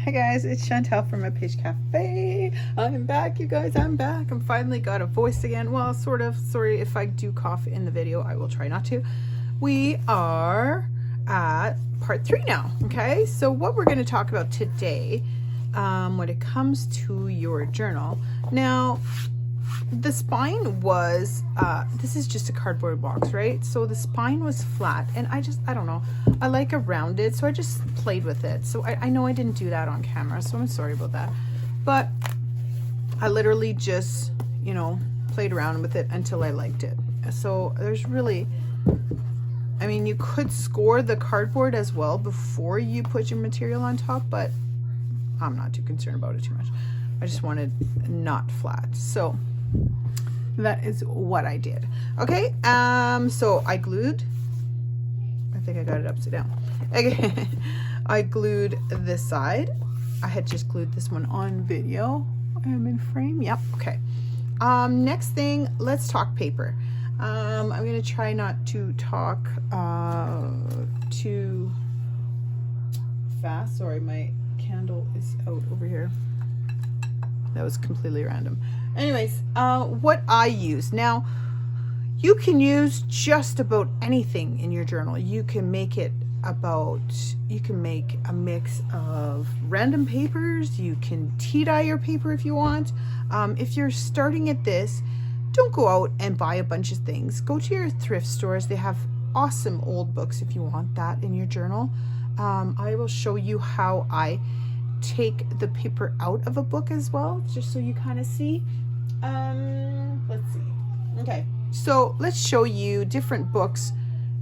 Hey guys, it's Chantale from Lepage Cafe. I'm back, you guys. I'm back. I'm finally got a voice again. Well, sort of. Sorry if I do cough in the video. I will try not to. We are at part 3 now. Okay, so what we're going to talk about today, when it comes to your journal. Now, the spine was, this is just a cardboard box, right? So the spine was flat, and I don't know, I like a rounded, so I just played with it. So I know I didn't do that on camera, so I'm sorry about that. But I literally just, you know, played around with it until I liked it. So there's really, I mean, you could score the cardboard as well before you put your material on top, but I'm not too concerned about it too much. I just wanted not flat. So that is what I did. Okay, so I glued, I think I got it upside down. Okay, I glued this side. I had just glued this one on video. I am in frame, yep, okay. Next thing, let's talk paper. I'm gonna try not to talk too fast. Sorry, my candle is out over here. That was completely random. Anyways, what I use. Now, you can use just about anything in your journal. You can make it you can make a mix of random papers. You can tea dye your paper if you want. If you're starting at this, don't go out and buy a bunch of things. Go to your thrift stores. They have awesome old books if you want that in your journal. I will show you how I take the paper out of a book as well, just so you kind of see. Let's see. Okay, so let's show you different books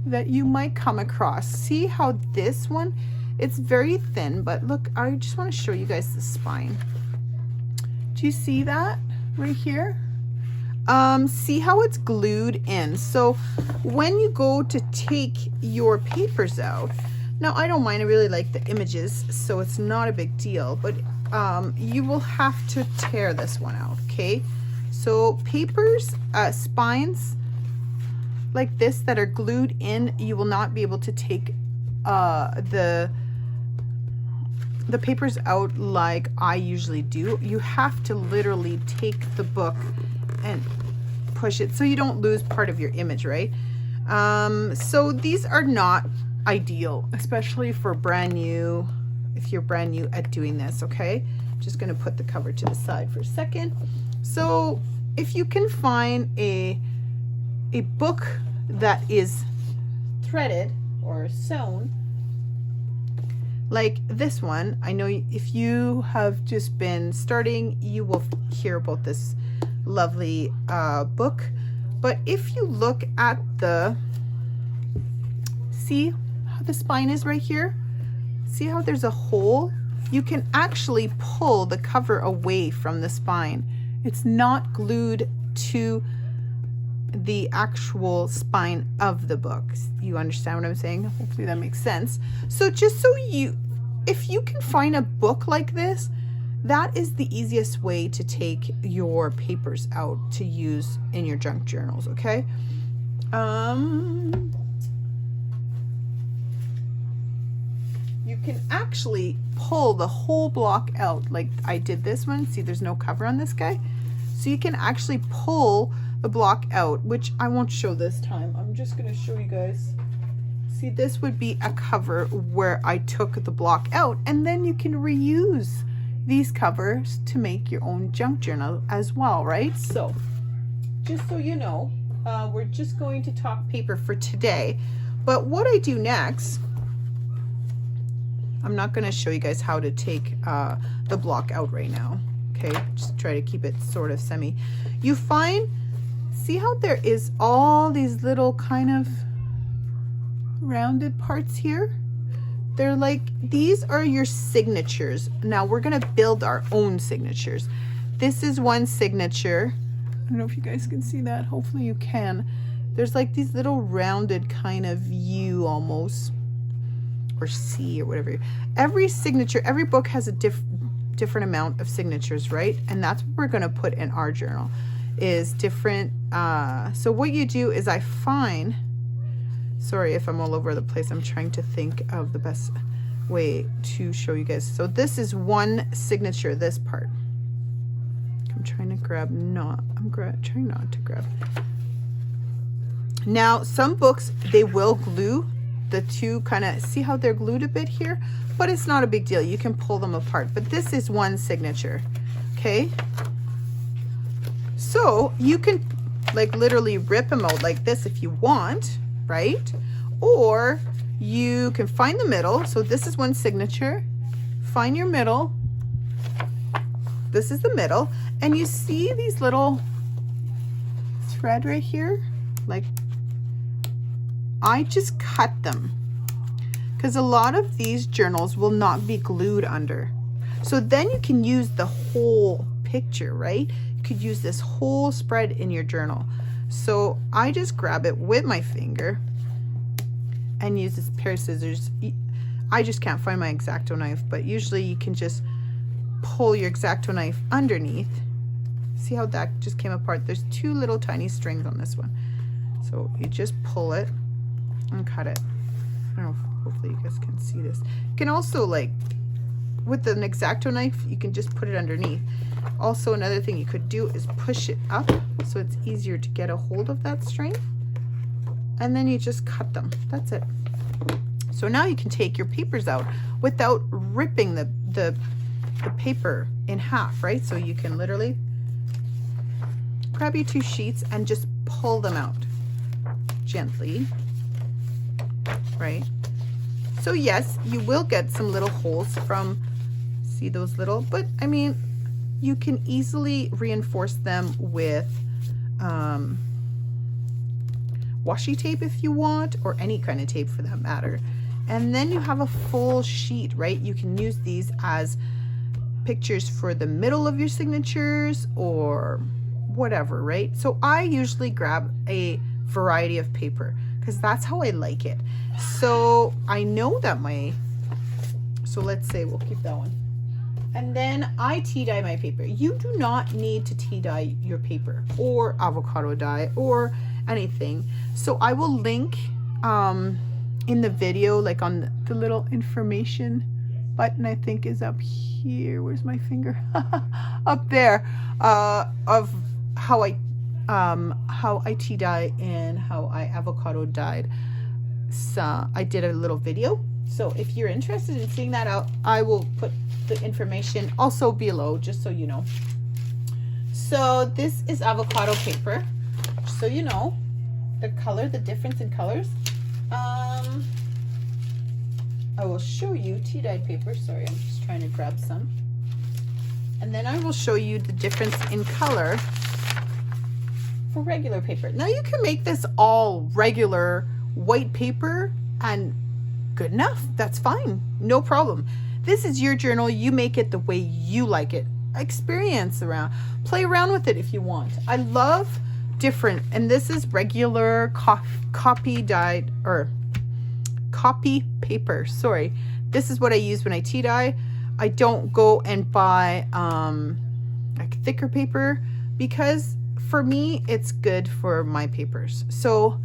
that you might come across. See how this one, it's very thin, but look, I just want to show you guys the spine. Do you see that right here? See how it's glued in. So when you go to take your papers out, now I don't mind, I really like the images, so it's not a big deal, but you will have to tear this one out, okay? So papers, spines like this that are glued in, you will not be able to take the papers out like I usually do. You have to literally take the book and push it so you don't lose part of your image, right? So these are not ideal, especially for brand new, if you're brand new at doing this. Okay, just going to put the cover to the side for a second. So if you can find a book that is threaded or sewn like this one, I know if you have just been starting, you will hear about this lovely book. But if you look at the, see how the spine is right here? See how there's a hole? You can actually pull the cover away from the spine. It's not glued to the actual spine of the book. You understand what I'm saying? Hopefully that makes sense. So just so if you can find a book like this, that is the easiest way to take your papers out to use in your junk journals, okay? You can actually pull the whole block out like I did this one. See, there's no cover on this guy. So you can actually pull the block out, which I won't show this time. I'm just going to show you guys. See, this would be a cover where I took the block out, and then you can reuse these covers to make your own junk journal as well, right? So just so you know, we're just going to talk paper for today. But what I do next, I'm not going to show you guys how to take the block out right now. Okay, just try to keep it sort of semi. You find, see how there is all these little kind of rounded parts here? They're like, these are your signatures. Now we're going to build our own signatures. This is one signature. I don't know if you guys can see that. Hopefully you can. There's like these little rounded kind of U almost, or C or whatever. Every signature, every book has a different amount of signatures, right? And that's what we're going to put in our journal, is different. So what you do is I find, sorry if I'm all over the place, I'm trying to think of the best way to show you guys. So this is one signature, this part. I'm trying to grab, trying not to grab. Now, some books, they will glue the two, kind of see how they're glued a bit here, but it's not a big deal. You can pull them apart, but this is one signature, okay? So you can like literally rip them out like this if you want, right? Or you can find the middle. So this is one signature. Find your middle. This is the middle. And you see these little thread right here? Like, I just cut them because a lot of these journals will not be glued under. So then you can use the whole picture, right? You could use this whole spread in your journal. So I just grab it with my finger and use this pair of scissors. I just can't find my X-Acto knife, but usually you can just pull your X-Acto knife underneath. See how that just came apart? There's two little tiny strings on this one. So you just pull it and cut it. I don't know, hopefully you guys can see this. You can also, like, with an X-Acto knife, you can just put it underneath. Also, another thing you could do is push it up so it's easier to get a hold of that string. And then you just cut them. That's it. So now you can take your papers out without ripping the paper in half, right? So you can literally grab your two sheets and just pull them out gently, right? So yes, you will get some little holes from, see those little, but I mean, you can easily reinforce them with washi tape if you want, or any kind of tape for that matter. And then you have a full sheet, right? You can use these as pictures for the middle of your signatures or whatever, right? So I usually grab a variety of paper because that's how I like it. So I know that so let's say we'll keep that one. And then I tea dye my paper. You do not need to tea dye your paper or avocado dye or anything. So I will link in the video, like on the little information button, I think is up here. Where's my finger? Up there, of how I tea dye and how I avocado dyed. So I did a little video. So if you're interested in seeing that out, I will put the information also below, just so you know. So this is avocado paper, so you know the color, the difference in colors. I will show you tea dyed paper. Sorry, I'm just trying to grab some. And then I will show you the difference in color for regular paper. Now you can make this all regular white paper and good enough. That's fine. No problem. This is your journal. You make it the way you like it. Experience around. Play around with it if you want. I love different, and this is regular copy dyed, or copy paper. Sorry. This is what I use when I tea dye. I don't go and buy like thicker paper because for me it's good for my papers. So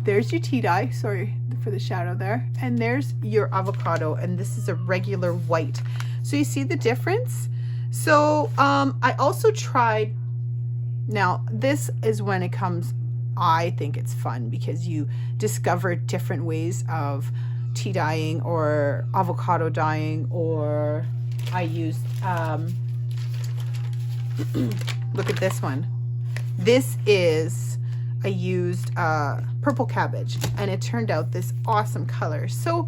there's your tea dye, sorry for the shadow there, and there's your avocado, and this is a regular white. So you see the difference. So I also tried, now this is when it comes, I think it's fun because you discover different ways of tea dyeing or avocado dyeing, or I used look at this one. This is, I used purple cabbage, and it turned out this awesome color. So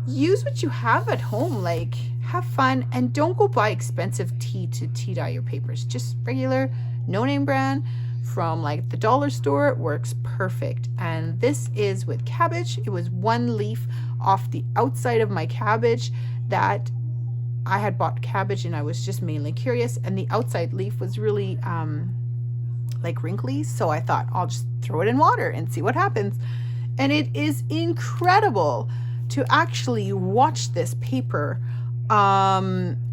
use what you have at home, like have fun, and don't go buy expensive tea to tea dye your papers. Just regular no-name brand from like the dollar store. It works perfect. And this is with cabbage. It was one leaf off the outside of my cabbage that I had bought cabbage, and I was just mainly curious, and the outside leaf was really like wrinkly, so I thought I'll just throw it in water and see what happens. And it is incredible to actually watch this paper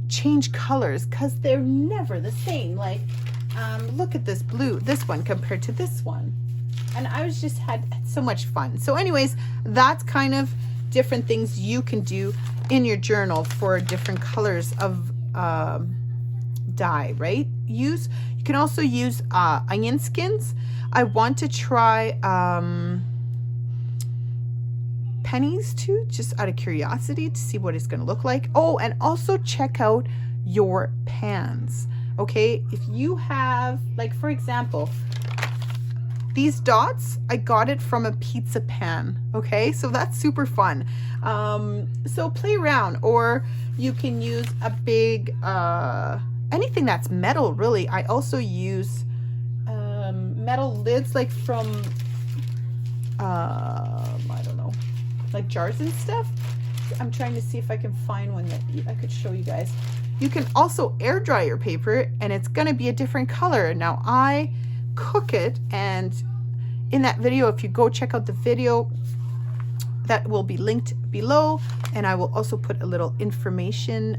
change colors, because they're never the same. Like look at this blue, this one compared to this one, and I was just had so much fun. So anyways, that's kind of different things you can do in your journal for different colors of dye, right? You can also use onion skins. I want to try pennies too, just out of curiosity to see what it's going to look like. Oh, and also check out your pans. Okay, if you have, like, for example, these dots, I got it from a pizza pan. Okay, so that's super fun. So play around, or you can use a big anything that's metal, really. I also use metal lids, like from I don't know, like jars and stuff. I'm trying to see if I can find one that I could show you guys. You can also air dry your paper, and it's going to be a different color. Now I cook it, and in that video, if you go check out the video, that will be linked below, and I will also put a little information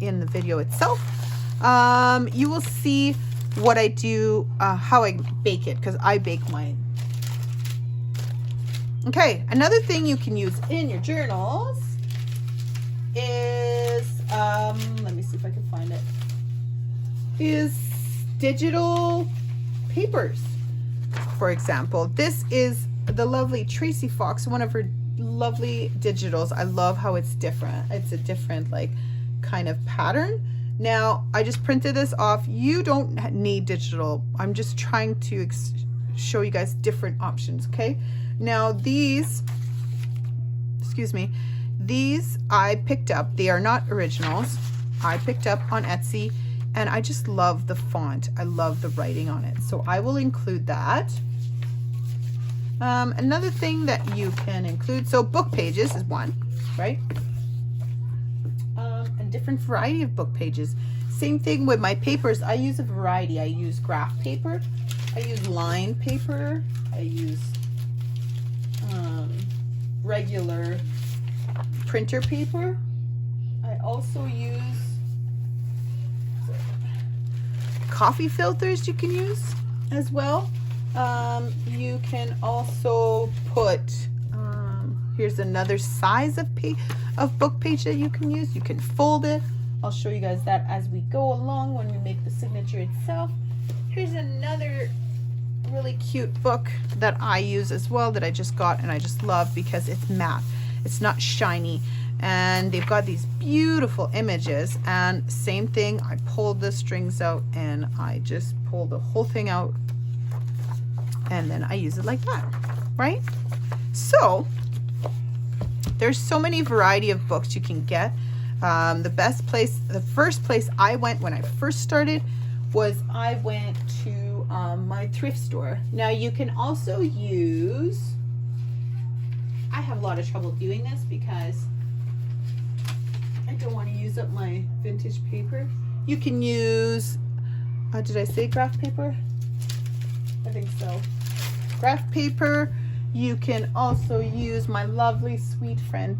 in the video itself. You will see what I do, how I bake it, because I bake mine. Okay, another thing you can use in your journals is, let me see if I can find it, is digital papers. For example, this is the lovely Tracy Fox, one of her lovely digitals. I love how it's different. It's a different, like, kind of pattern. Now, I just printed this off. You don't need digital. I'm just trying to show you guys different options, okay? Now, these, excuse me, these I picked up. They are not originals. I picked up on Etsy, and I just love the font. I love the writing on it. So I will include that. Another thing that you can include, so book pages is one, right? A different variety of book pages. Same thing with my papers. I use a variety. I use graph paper. I use lined paper. I use regular printer paper. I also use coffee filters you can use as well. You can also put, here's another size of book page that you can use. You can fold it. I'll show you guys that as we go along when we make the signature itself. Here's another really cute book that I use as well, that I just got and I just love because it's matte. It's not shiny, and they've got these beautiful images. And same thing, I pulled the strings out and I just pull the whole thing out, and then I use it like that, right? So there's so many variety of books you can get. The first place I went when I first started was I went to my thrift store. Now you can also use, I have a lot of trouble doing this because I don't want to use up my vintage paper. You can use, did I say graph paper? I think so. Graph paper. You can also use, my lovely sweet friend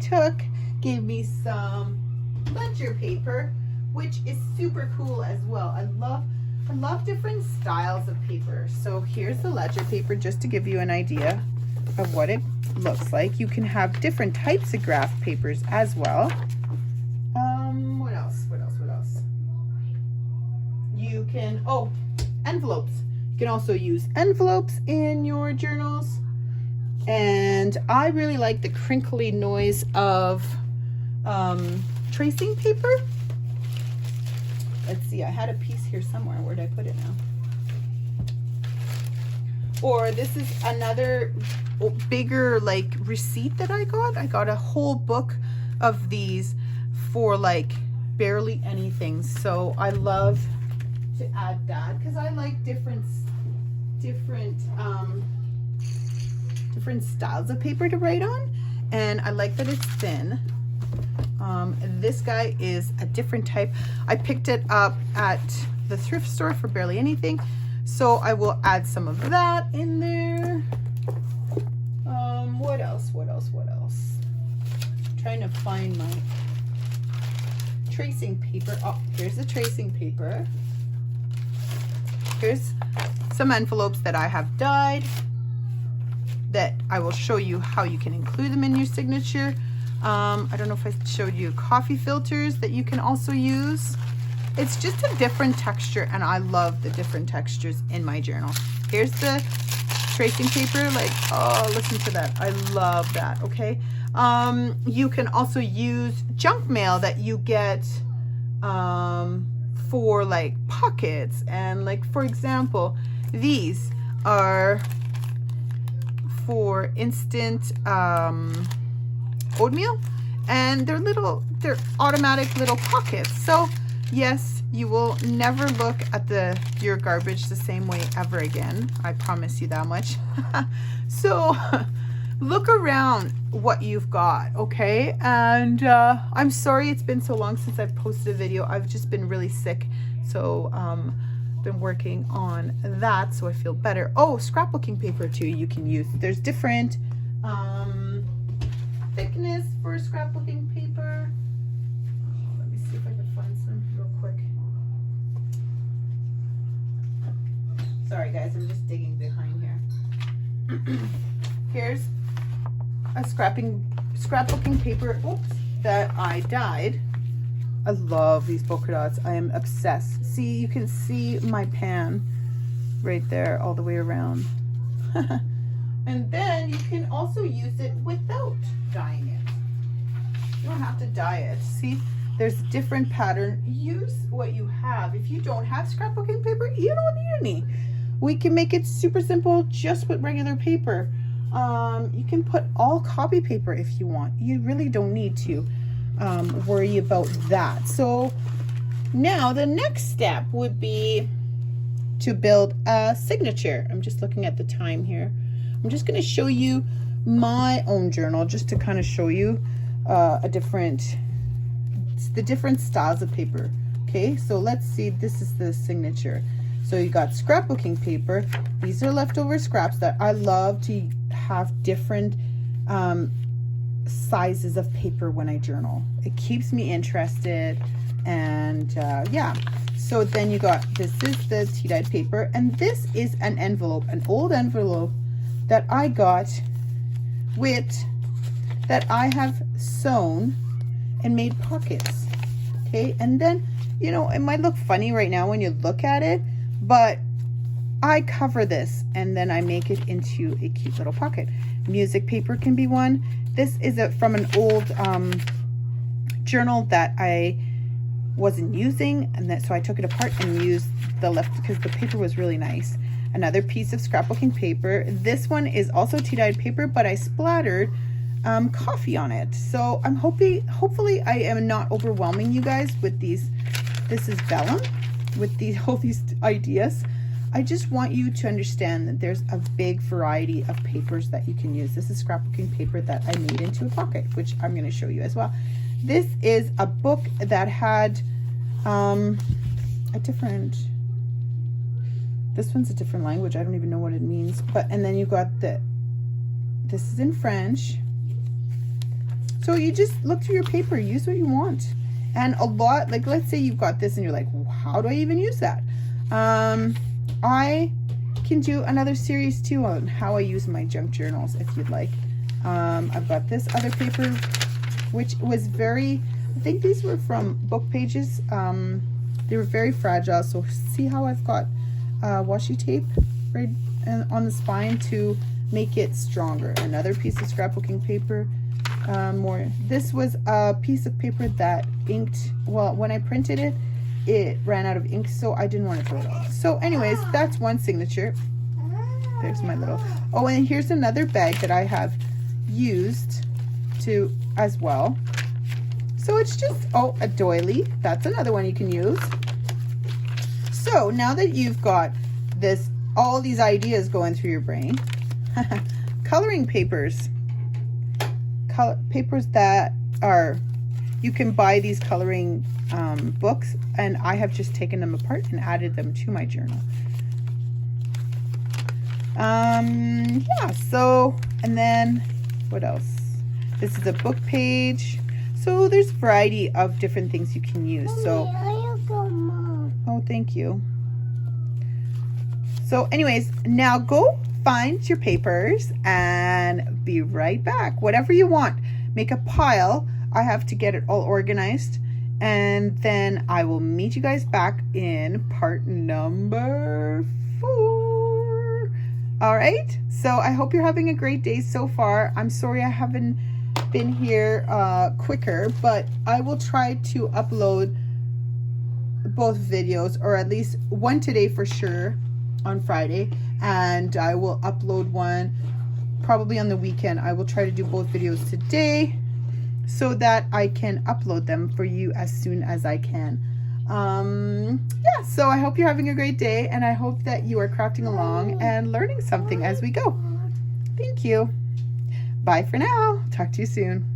gave me some ledger paper, which is super cool as well. I love different styles of paper. So here's the ledger paper, just to give you an idea of what it looks like. You can have different types of graph papers as well. What else? You can, envelopes. You can also use envelopes in your journals. And I really like the crinkly noise of tracing paper. Let's see, I had a piece here somewhere. Where did I put it now? Or this is another bigger, like, receipt that I got. I got a whole book of these for like barely anything. So I love to add that because I like different styles of paper to write on, and I like that it's thin. This guy is a different type. I picked it up at the thrift store for barely anything, so I will add some of that in there. What else? I'm trying to find my tracing paper. Oh, here's the tracing paper. Here's some envelopes that I have dyed that I will show you how you can include them in your signature. I don't know if I showed you coffee filters that you can also use. It's just a different texture, and I love the different textures in my journal. Here's the tracing paper. Like, oh, listen to that. I love that. Okay. You can also use junk mail that you get for like pockets, and like, for example, these are for instant oatmeal, and they're automatic little pockets. So yes, you will never look at your garbage the same way ever again. I promise you that much. So look around what you've got, okay? And I'm sorry it's been so long since I've posted a video. I've just been really sick, so been working on that, so I feel better. Oh, scrapbooking paper too you can use. There's different thickness for scrapbooking paper. Let me see if I can find some real quick. Sorry guys, I'm just digging behind here. Here's a scrapbooking paper, oops, that I dyed. I love these polka dots. I am obsessed. See, you can see my pan right there all the way around. And then you can also use it without dyeing it. You don't have to dye it. See, there's a different pattern. Use what you have. If you don't have scrapbooking paper, you don't need any. We can make it super simple just with regular paper. You can put all copy paper if you want. You really don't need to worry about that. So now the next step would be to build a signature. I'm just looking at the time here. I'm just going to show you my own journal just to kind of show you the different styles of paper. Okay, so let's see. This is the signature. So you got scrapbooking paper. These are leftover scraps that I love to have different sizes of paper when I journal. It keeps me interested, and yeah. So then you got, this is the tea-dyed paper, and this is an envelope, an old envelope that I got that I have sewn and made pockets. Okay, and then, you know, it might look funny right now when you look at it, but I cover this and then I make it into a cute little pocket. Music paper can be one. This is from an old journal that I wasn't using, and so I took it apart and used the left because the paper was really nice. Another piece of scrapbooking paper. This one is also tea-dyed paper, but I splattered coffee on it. So I'm hopefully I am not overwhelming you guys with these. This is vellum with all these ideas. I just want you to understand that there's a big variety of papers that you can use. This is scrapbooking paper that I made into a pocket, which I'm going to show you as well. This is a book that had this one's a different language. I don't even know what it means. And then you got this is in French. So you just look through your paper, use what you want. And a lot, like let's say you've got this and you're like, well, how do I even use that? I can do another series too on how I use my junk journals if you'd like. I've got this other paper, which was I think these were from book pages. They were very fragile. So see how I've got washi tape right on the spine to make it stronger. Another piece of scrapbooking paper. This was a piece of paper that inked. Well, when I printed it, it ran out of ink, so I didn't want to throw it off. So anyways, that's one signature. There's my little, oh, and here's another bag that I have used as well. So it's just, oh, a doily. That's another one you can use. So now that you've got all these ideas going through your brain, coloring papers. Papers that you can buy these coloring books, and I have just taken them apart and added them to my journal. Yeah, so, and then what else? This is a book page. So there's a variety of different things you can use. So, oh, thank you. So anyways, now go find your papers and be right back. Whatever you want. make a pile. I have to get it all organized, and then I will meet you guys back in part number 4. All right, so I hope you're having a great day so far. I'm sorry I haven't been here quicker, but I will try to upload both videos, or at least one today for sure on Friday, and I will upload one probably on the weekend. I will try to do both videos today so that I can upload them for you as soon as I can. Yeah, so I hope you're having a great day, and I hope that you are crafting along and learning something as we go. Thank you. Bye for now. Talk to you soon.